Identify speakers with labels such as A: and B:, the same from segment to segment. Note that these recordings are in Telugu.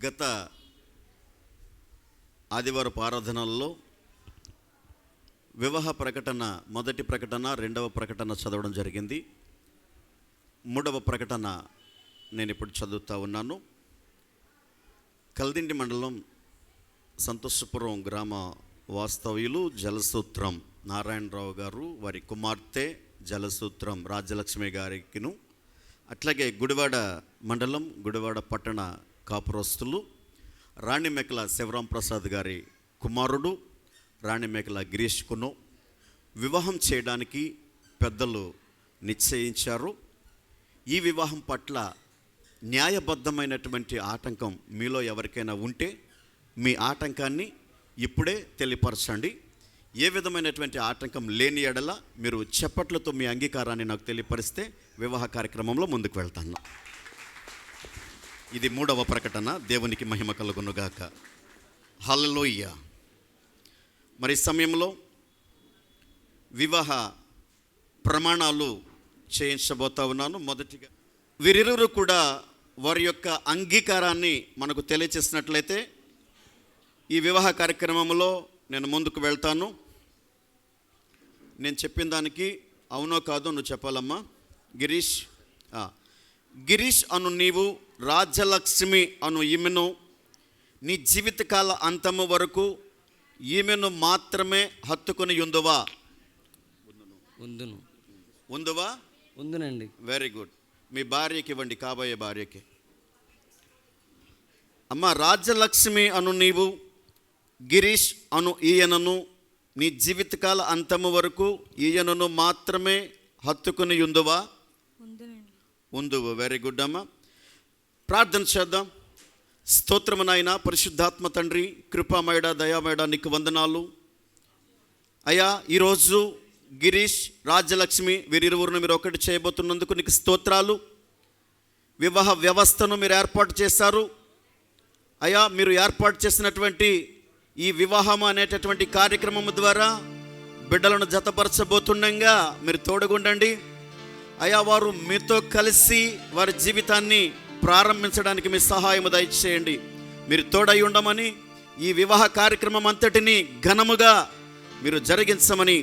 A: గత ఆదివారపు ఆరాధనల్లో వివాహ ప్రకటన మొదటి ప్రకటన, రెండవ ప్రకటన చదవడం జరిగింది. మూడవ ప్రకటన నేను ఇప్పుడు చదువుతూ ఉన్నాను. కల్దిండి మండలం సంతోషపురం గ్రామ వాస్తవ్యులు జలసూత్రం నారాయణరావు గారు, వారి కుమార్తె జలసూత్రం రాజ్యలక్ష్మి గారికిను, అట్లాగే గుడివాడ మండలం గుడివాడ పట్టణ కాపురస్తులు రాణిమేకల శివరాం ప్రసాద్ గారి కుమారుడు రాణిమేకల గిరీష్కును వివాహం చేయడానికి పెద్దలు నిశ్చయించారు. ఈ వివాహం పట్ల న్యాయబద్ధమైనటువంటి ఆటంకం మీలో ఎవరికైనా ఉంటే మీ ఆటంకాన్ని ఇప్పుడే తెలియపరచండి. ఏ విధమైనటువంటి ఆటంకం లేని ఎడల మీరు చప్పట్లతో మీ అంగీకారాన్ని నాకు తెలియపరిస్తే వివాహ కార్యక్రమంలో ముందుకు వెళ్తాను. ఇది మూడవ ప్రకటన. దేవునికి మహిమ కలుగునుగాక. హల్లెలూయా. మరి సమయంలో వివాహ ప్రమాణాలు చేయించబోతా ఉన్నాను. మొదటిగా వీరిరువురు కూడా వారి యొక్క అంగీకారాన్ని మనకు తెలియచేసినట్లయితే ఈ వివాహ కార్యక్రమంలో నేను ముందుకు వెళ్తాను. నేను చెప్పిన దానికి అవునో కాదో నువ్వు చెప్పాలమ్మా. గిరీష్ అను నీవు రాజ్యలక్ష్మి అను ఈమెను నీ జీవితకాల అంతము వరకు ఈమెను మాత్రమే హత్తుకొని ఉందువా? ఉందువా?
B: ఉందునండి.
A: Very good. మీ భార్యకి ఇవ్వండి, కాబోయే భార్యకి. అమ్మ, రాజ్యలక్ష్మి అను నీవు గిరీష్ అను ఈయనను నీ జీవితకాల అంతము వరకు ఈయనను మాత్రమే హత్తుకుని ఉందువా? ఉందువు. వెరీ గుడ్ అమ్మ. ప్రార్థన చేద్దాం. స్తోత్రము నాయన, పరిశుద్ధాత్మ తండ్రి, కృపామయుడ, దయామయుడ, నీకు వందనాలు అయ్యా. ఈరోజు గిరీష్, రాజ్యలక్ష్మి వీరిరువురును మీరు ఒకటి చేయబోతున్నందుకు నీకు స్తోత్రాలు. వివాహ వ్యవస్థను మీరు ఏర్పాటు చేశారు అయ్యా. మీరు ఏర్పాటు చేసినటువంటి ఈ వివాహం అనేటటువంటి కార్యక్రమం ద్వారా బిడ్డలను జతపరచబోతుండగా మీరు తోడుగుండండి అయ్యా. వారు మీతో కలిసి వారి జీవితాన్ని ప్రారంభించడానికి మీ సహాయము దయచేయండి. మీరు తోడై ఉండమని, ఈ వివాహ కార్యక్రమం అంతటిని ఘనముగా మీరు జరిగించమని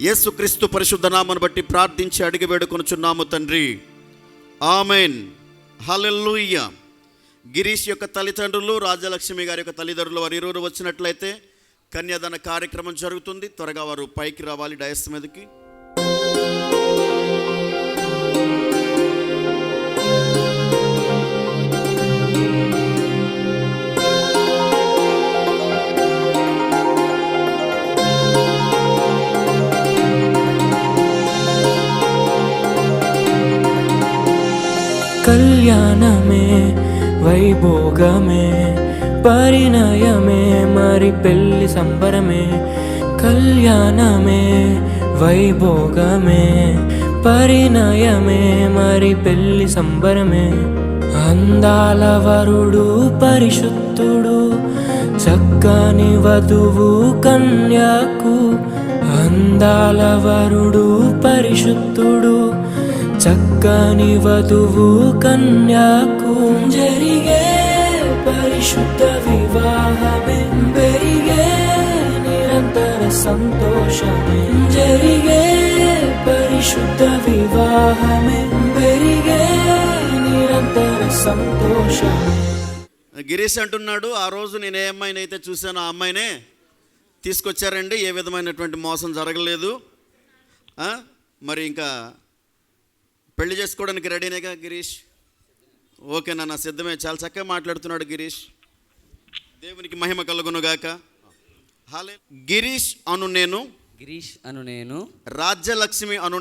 A: యేసుక్రీస్తు పరిశుద్ధ నామమును బట్టి ప్రార్థించి అడిగి వేడుకొనుచున్నాము తండ్రి. ఆమెన్. హల్లెలూయా. గిరీష్ యొక్క తల్లిదండ్రులు, రాజ్యలక్ష్మి గారి యొక్క తల్లిదండ్రులు వారి ఇరువురు వచ్చినట్లయితే కన్యాదాన కార్యక్రమం జరుగుతుంది. త్వరగా వారు పైకి రావాలి డయస్ మీదకి.
C: కళ్యాణమే వైభోగమే పరిణయమే మరి పెళ్లి సంబరమే. కళ్యాణమే వైభోగమే పరిణయమే మరి పెళ్లి సంబరమే. అందాల వరుడు పరిశుద్ధుడు, చక్కని వధువు కన్యకు. అందాల వరుడు పరిశుద్ధుడు, చక్కని వధువు కన్యకు. జరిగే పరిశుద్ధ వివాహమే పెరిగే నిరంతర సంతోషమే. జరిగే పరిశుద్ధ వివాహమే పెరిగే నిరంతర సంతోషమే.
A: గిరీష్ అంటున్నాడు, ఆ రోజు నేను ఏ అమ్మాయిని అయితే చూశానో ఆ అమ్మాయినే తీసుకొచ్చారండి. ఏ విధమైనటువంటి మోసం జరగలేదు. మరి ఇంకా పెళ్లి చేసుకోవడానికి రెడీనేగా గిరీష్? ఓకేనా, నా సిద్ధమే. చాలా చక్కగా మాట్లాడుతున్నాడు గిరీష్. దేవునికి మహిమ కలుగునుగాక. గిరీష్ అను నేను రాజ్యలక్ష్మి అను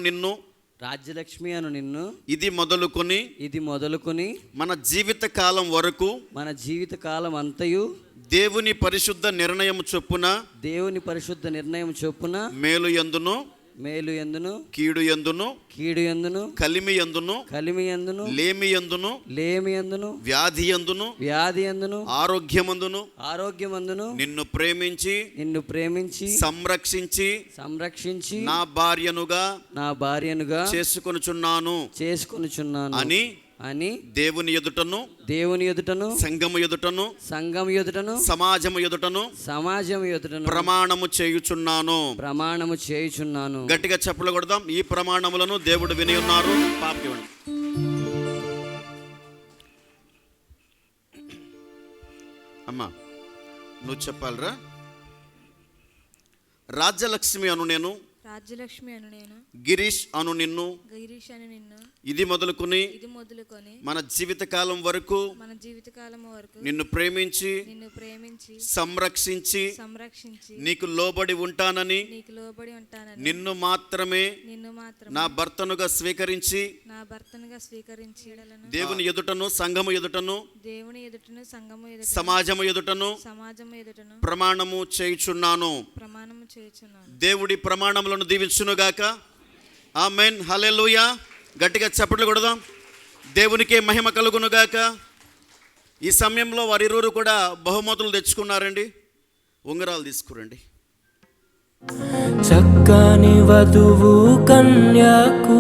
A: నిన్ను ఇది మొదలుకొని మన జీవిత కాలం వరకు
B: అంతయు
A: దేవుని పరిశుద్ధ నిర్ణయం చొప్పున మేలు యందును కీడు యందును కలిమి యందును లేమి యందును వ్యాధి యందును ఆరోగ్యమందును నిన్ను ప్రేమించి సంరక్షించి నా భార్యనుగా చేసుకొనుచున్నాను అని
B: అని
A: దేవుని ఎదుటను
B: దేవుని ఎదుటను
A: సంఘము ఎదుటను
B: సంఘం ఎదుటను
A: సమాజము ఎదుటను
B: సమాజం ఎదుటను
A: ప్రమాణము చేయుచున్నాను.
B: ప్రమాణము చేయుచున్నాను.
A: గట్టిగా చప్పట్లు కొడదాం. ఈ ప్రమాణములను దేవుడు విని ఉన్నారు. పాపకి ఇవ్వండి. అమ్మా నువ్వు చెప్పాలరా. రాజ్యలక్ష్మి అను నేను,
D: రాజ్యలక్ష్మి అను నేను,
A: గిరీష్ అను నిన్ను,
D: గిరీష్ అను నిన్ను,
A: ఇది మొదలుకొని
D: మన జీవితకాలం వరకు
A: నిన్ను ప్రేమించి సంరక్షించి నీకు లోబడి ఉంటానని నిన్ను మాత్రమే నా భర్తనుగా స్వీకరించి దేవుని ఎదుటను సంఘము ఎదుటను సమాజము ఎదుటను ప్రమాణము చేయుచున్నాను. దేవుడి ప్రమాణములను దీవించునుగాక. ఆమేన్. హల్లెలూయా. గట్టిగా చప్పట్లు కొడదాం. దేవునికే మహిమ కలుగునుగాక. ఈ సమయంలో వారిరువురు కూడా బహుమతులు తెచ్చుకున్నారండి. ఉంగరాలు తీసుకురండి.
C: చక్కని వధువు కన్యకు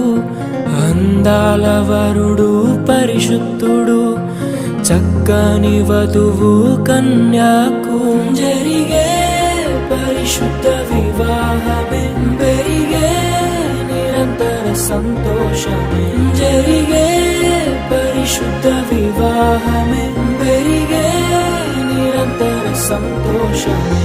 C: అందాల వరుడు పరిశుద్ధుడు. చక్కని వధువు కన్యకు జరిగే పరిశుద్ధ వివాహమే పెరిగే నిరంతర సంతోషమే. జరిగే పరిశుద్ధ వివాహమే పెరిగే నిరంతర సంతోషమే.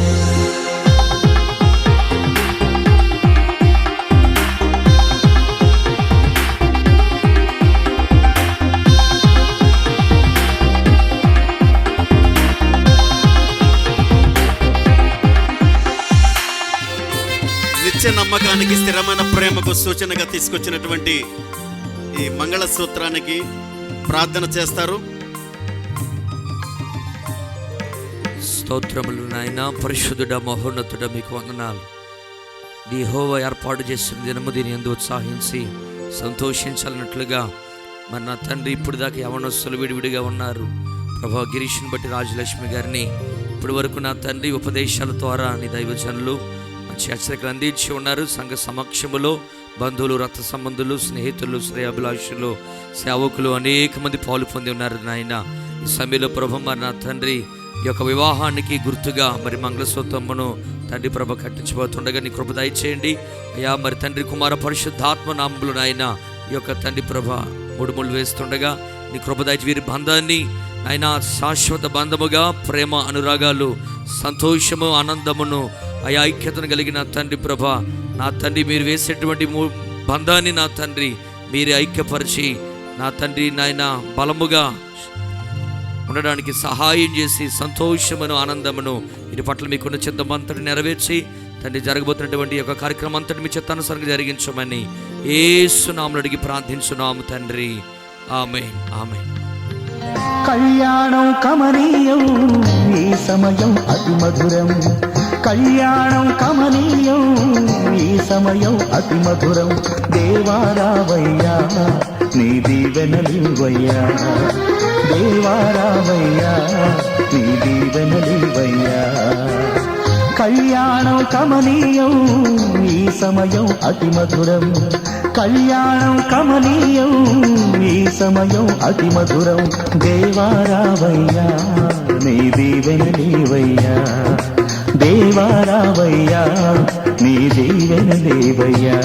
A: నిత్య నమ్మకానికి స్థిరమైన ప్రేమకు సూచనగా తీసుకొచ్చినటువంటి ఈ మంగళసూత్రానికి ప్రార్థన చేస్తారు.
E: స్తోత్రములు నాయన. పరిశుద్ధుడ మహోన్నతుడ మీకు వందనాలు. యెహోవా ఏర్పాటు చేసిన దినము దీని యందు ఉత్సాహించి సంతోషించాలన్నట్లుగా మరి నా తండ్రి ఇప్పుడు దాకా యవనస్తులు విడివిడిగా ఉన్నారు ప్రభా. గిరీష్ని బట్టి రాజలక్ష్మి గారిని ఇప్పటి వరకు నా తండ్రి ఉపదేశాల ద్వారా నీ దైవజనులు మంచి హెచ్చరికలు అందించి ఉన్నారు. సంఘ సమక్షములో బంధువులు, రక్త సంబంధులు, స్నేహితులు, శ్రేయాభిలాషులు, సేవకులు అనేక మంది పాలు పొంది ఉన్నారు నాయన. ఈ సమయంలో ప్రభు మరి నా తండ్రి ఈ యొక్క వివాహానికి గుర్తుగా మరి మంగళసూత్రమును తండ్రి ప్రభ కట్టించబోతుండగా నీ కృప దయచేయండి అయ్యా. మరి తండ్రి కుమార పరిశుద్ధాత్మ నామములు నాయన ఈ యొక్క తండ్రి ప్రభ ముడుములు వేస్తుండగా నీ కృప దయచి వీరి బంధాన్ని ఆయన శాశ్వత బంధముగా ప్రేమ, అనురాగాలు, సంతోషము, ఆనందమును అయా ఐక్యతను కలిగిన తండ్రి ప్రభ నా తండ్రి మీరు వేసేటువంటి బంధాన్ని నా తండ్రి మీరే ఐక్యపరిచి నా తండ్రి నాయన బలముగా ఉండడానికి సహాయం చేసి సంతోషమును, ఆనందమును వీరి పట్ల మీకున్న చిత్తమంతటి నెరవేర్చి తండ్రి జరగబోతున్నటువంటి యొక్క కార్యక్రమం అంతటి మీ చిత్తానుసారంగా జరిగించమని యేసు నామములో అడిగి ప్రార్థించున్నాము తండ్రి. ఆమేన్. ఆమేన్.
F: కళ్యాణం కమనీయం ఈ సమయం అతి మధురం. కళ్యాణం కమనీయం ఈ సమయం అతి మధురం. దేవారావయ్యా నీ దీవెనలివయ్యా. దేవారావయ్యా నీ దీవెనలివయ్యా. కళ్యాణం కమనీయం ఈ సమయం అతి మధురం. కళ్యాణం కమనీయం ఈ సమయం అతి మధురం. దేవారావయ్యా నీ దీవెనలివయ్యా. దేవారావయ్యా నీ దీవెనలివయ్యా.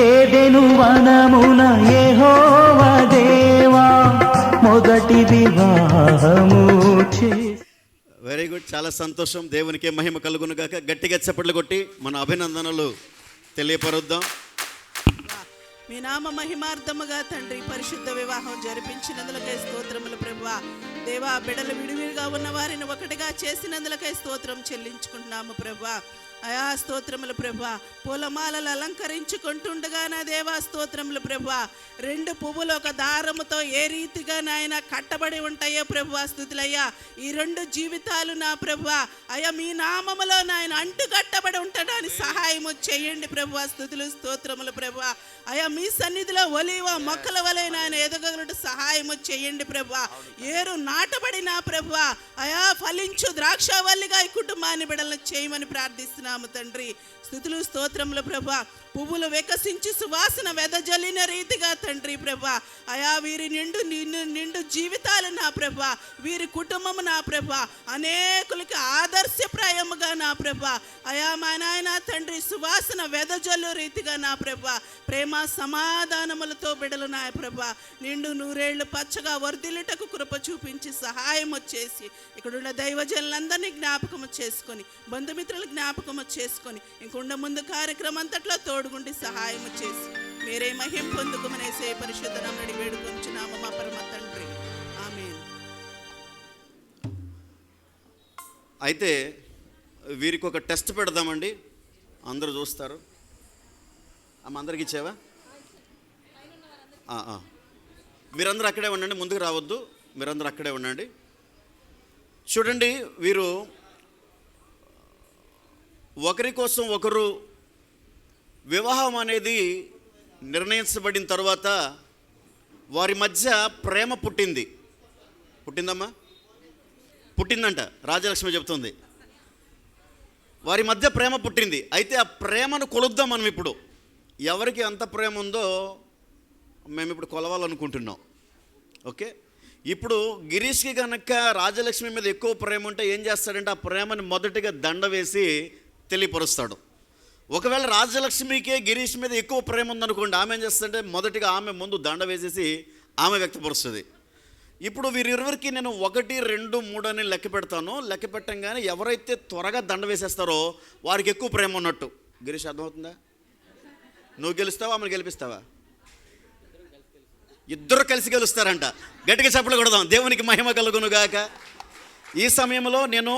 F: ఏదెను వనమున యెహోవా దేవా మొదటి వివాహము
A: వెరీ గుడ్. చాలా సంతోషం. దేవునికే మహిమ కలుగును గాక. గట్టిగా చప్పట్లు కొట్టి మన అభినందనలు తెలియపరుద్దాం.
G: మీ నామ మహిమార్థముగా తండ్రి పరిశుద్ధ వివాహం జరిపించినందులకై స్తోత్రములు ప్రభువా. దేవా బిడ్డలు విడివిడిగా ఉన్న వారిని ఒకటిగా చేసినందులకై స్తోత్రం చెల్లించుకుంటున్నాము ప్రభువా. అయా స్తోత్రములు ప్రభా. పూలమాలలు అలంకరించుకుంటుండగా నా దేవా స్తోత్రములు ప్రభా. 2 పువ్వులు ఒక దారముతో ఏ రీతిగా నాయన కట్టబడి ఉంటాయో ప్రభా స్తుతులయ్యా. ఈ 2 జీవితాలు నా ప్రభా అయ్యా మీ నామములో నాయన అంటుకట్టబడి ఉండడానికి సహాయము చేయండి ప్రభా. స్తుతులు స్తోత్రములు ప్రభా. అయ్యా మీ సన్నిధిలో ఒలీవ మొక్కల వలె నాయన ఎదగలుట సహాయము చేయండి ప్రభా. ఏరు నాటబడిన ప్రభా అయా ఫలించు ద్రాక్షవల్లిగా ఈ కుటుంబాన్ని బిడలను చేయమని ప్రార్థిస్తున్నాము తండ్రి. స్తుతులు స్తోత్రములు ప్రభా. పువ్వులు వికసించి సువాసన వెదజల్లిన రీతిగా తండ్రి ప్రభా అయా వీరి నిండు జీవితాలు నా ప్రభా, వీరి కుటుంబము నా ప్రభా అనేకులకి ఆదర్శప్రాయముగా నా ప్రభా అయా మా నాయన తండ్రి సువాసన వెదజల్లు రీతిగా నా ప్రభా ప్రేమ సమాధానములతో బిడలు నా ప్రభా నిండు 100 ఏళ్ళు పచ్చగా వర్ధిల్లుటకు కృప చూపించి సహాయం చేసి ఇక్కడున్న దైవజనులందరినీ జ్ఞాపకము చేసుకొని బంధుమిత్రులు జ్ఞాపకము చేసుకొని ఇంకొండ ముందు కార్యక్రమం అంతట్లో తోడుగుండి సహాయం చేసి మీరే మహిం పొందుకోమనేసే పరిశుద్ధ నామమున వేడుకొంచున్నాము మా పరమ తండ్రి. ఆమేన్.
A: అయితే వీరికి ఒక టెస్ట్ పెడదామండి, అందరూ చూస్తారు. అమ్మ అందరికి ఇచ్చావా? మీరందరూ అక్కడే ఉండండి, ముందుకు రావద్దు, మీరందరూ అక్కడే ఉండండి. చూడండి, వీరు ఒకరి కోసం ఒకరు వివాహం అనేది నిర్ణయించబడిన తర్వాత వారి మధ్య ప్రేమ పుట్టిందమ్మా, పుట్టిందంట. రాజలక్ష్మి చెబుతుంది వారి మధ్య ప్రేమ పుట్టింది. అయితే ఆ ప్రేమను కొలుద్దాం మనం. ఇప్పుడు ఎవరికి ఎంత ప్రేమ ఉందో మేము ఇప్పుడు కొలవాలనుకుంటున్నాం. ఓకే, ఇప్పుడు గిరీష్కి కనుక రాజలక్ష్మి మీద ఎక్కువ ప్రేమ ఉంటే ఏం చేస్తాడంటే ఆ ప్రేమని మొదటిగా దండ వేసి తెలియపరుస్తాడు. ఒకవేళ రాజలక్ష్మికే గిరీష్ మీద ఎక్కువ ప్రేమ ఉందనుకోండి, ఆమె ఏం చేస్తుందంటే మొదటిగా ఆమె ముందు దండ వేసేసి ఆమె వ్యక్తపరుస్తుంది. ఇప్పుడు వీరిరువురికి నేను 1, 2, 3 అని లెక్క పెడతాను. లెక్క పెట్టంగానే ఎవరైతే త్వరగా దండ వేసేస్తారో వారికి ఎక్కువ ప్రేమ ఉన్నట్టు. గిరీష్ అర్థమవుతుందా? నువ్వు గెలుస్తావా, ఆమెను గెలిపిస్తావా? ఇద్దరు కలిసి గెలుస్తారంట. గట్టిగా చప్పట్లు కొడదాం, దేవునికి మహిమ కలుగునుగాక. ఈ సమయంలో నేను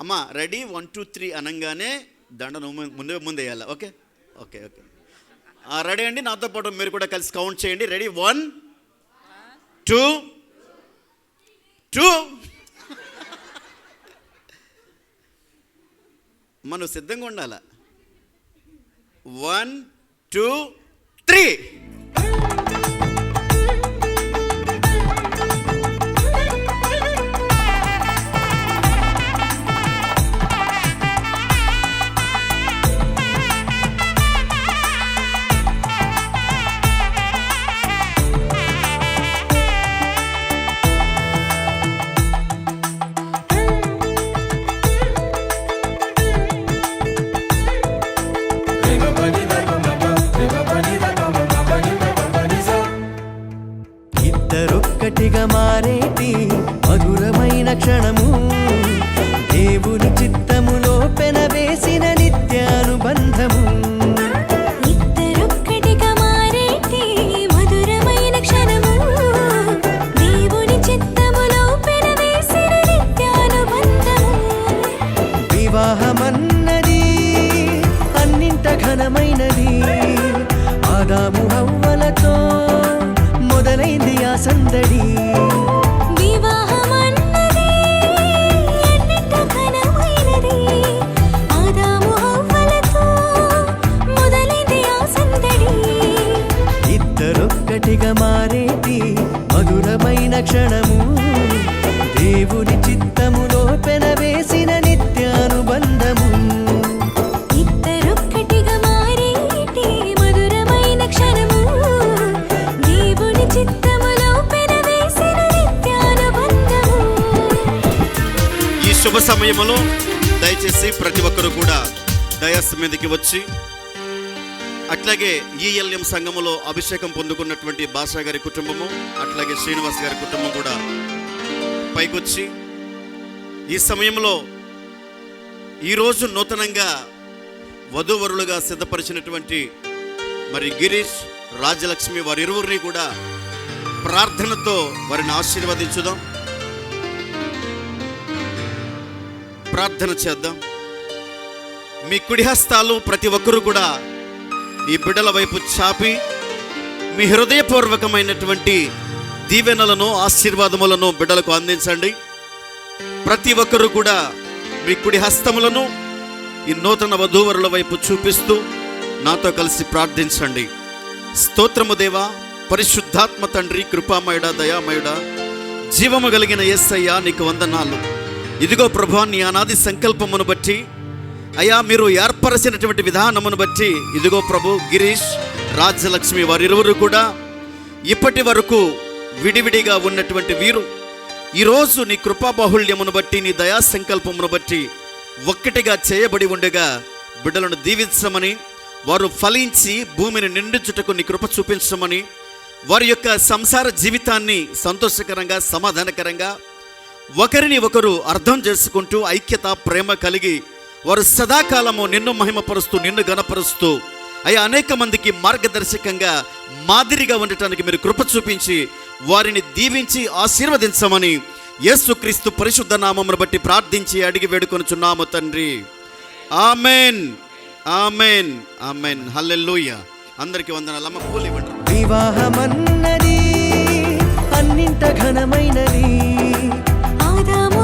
A: అమ్మ రెడీ 1, 2, 3 అనగానే దండ నువ్వు ముందే వేయాలి. ఓకే ఓకే ఓకే రెడీ అండి? నాతో పాటు మీరు కూడా కలిసి కౌంట్ చేయండి. రెడీ? 1, 2, 2. మనం సిద్ధంగా ఉండాల. 1, 2, 3.
C: ఇద్దరొక్కటిగా మారేటి మధురమైన క్షణము, దేవుని చిత్తములో పెనవేసిన నిత్యానుబంధము.
H: ఇద్దరొక్కటిగా మారేటి మధురమైన క్షణము, దేవుని చిత్తములో పెనవేసిన నిత్యానుబంధము.
C: వివాహమన్నది అన్నింట ఘనమైనది, ఆదాము హవ్వలతో మొదలైంది ఆ సందడి.
H: వివాహమన్నది అన్నింట ఘనమైనది, ఆదాము హవ్వలతో మొదలైంది ఆ సందడి.
C: ఇద్దరొక్కటిగా మారేటి మధురమైన క్షణము, దేవుని చిత్తములో పెనవేసిన నిత్యానుబంధము.
H: ఇద్దరొక్కటిగా మారేటి మధురమైన క్షణము, దేవుని చిత్తములో పెనవేసిన నిత్యానుబంధము.
A: ఈ శుభ సమయంలో దయచేసి ప్రతి ఒక్కరు కూడా డయాస్ మీదకి వచ్చి, అట్లాగే ఈఎల్ఎం సంఘములో అభిషేకం పొందుకున్నటువంటి భాషా గారి కుటుంబము, అట్లాగే శ్రీనివాస్ గారి కుటుంబం కూడా పైకొచ్చి ఈ సమయంలో ఈరోజు నూతనంగా వధూవరులుగా సిద్ధపరిచినటువంటి మరి గిరీష్, రాజలక్ష్మి వారిరువురిని కూడా ప్రార్థనతో వారిని ఆశీర్వదించుదాం. ప్రార్థన చేద్దాం. మీ కుడి హస్తాలు ప్రతి ఒక్కరూ కూడా ఈ బిడ్డల వైపు చాపి మీ హృదయపూర్వకమైనటువంటి దీవెనలను ఆశీర్వాదములను బిడ్డలకు అందించండి. ప్రతి ఒక్కరూ కూడా మీ కుడి హస్తములను ఈ నూతన వధూవరుల వైపు చూపిస్తూ నాతో కలిసి ప్రార్థించండి. స్తోత్రము దేవా, పరిశుద్ధాత్మ తండ్రి, కృపామయుడా, దయామయుడా, జీవము కలిగిన యేసయ్యా, నీకు వందనాలు. ఇదిగో ప్రభువా, నీ అనాది సంకల్పమును బట్టి అయ్యా, మీరు ఏర్పరచినటువంటి విధానమును బట్టి ఇదిగో ప్రభు, గిరీష్, రాజ్యలక్ష్మి వారిరువురు కూడా ఇప్పటి వరకు విడివిడిగా ఉన్నటువంటి వీరు ఈరోజు నీ కృపాబాహుళ్యమును బట్టి, నీ దయా సంకల్పమును బట్టి ఒక్కటిగా చేయబడి ఉండగా బిడ్డలను దీవించమని, వారు ఫలించి భూమిని నిండించుటకు నీ కృప చూపించమని, వారి యొక్క సంసార జీవితాన్ని సంతోషకరంగా, సమాధానకరంగా ఒకరిని ఒకరు అర్థం చేసుకుంటూ ఐక్యత, ప్రేమ కలిగి వారు సదాకాలము నిన్ను మహిమపరుస్తూ, నిన్ను గణపరుస్తూ అయ్యా అనేక మందికి మార్గదర్శకంగా, మాదిరిగా ఉండటానికి మీరు కృప చూపించి వారిని దీవించి ఆశీర్వదించమని యేసుక్రీస్తు పరిశుద్ధ నామమును బట్టి ప్రార్థించి అడిగి వేడుకొనుచున్నాము తండ్రి. Amen, amen, amen. హల్లెలూయా. అందరికీ వందనాలు. అమ్మ పూలు ఇవ్వండి.
C: వివాహమన్నది అన్నింట ఘనమైనది.
H: ఆదాము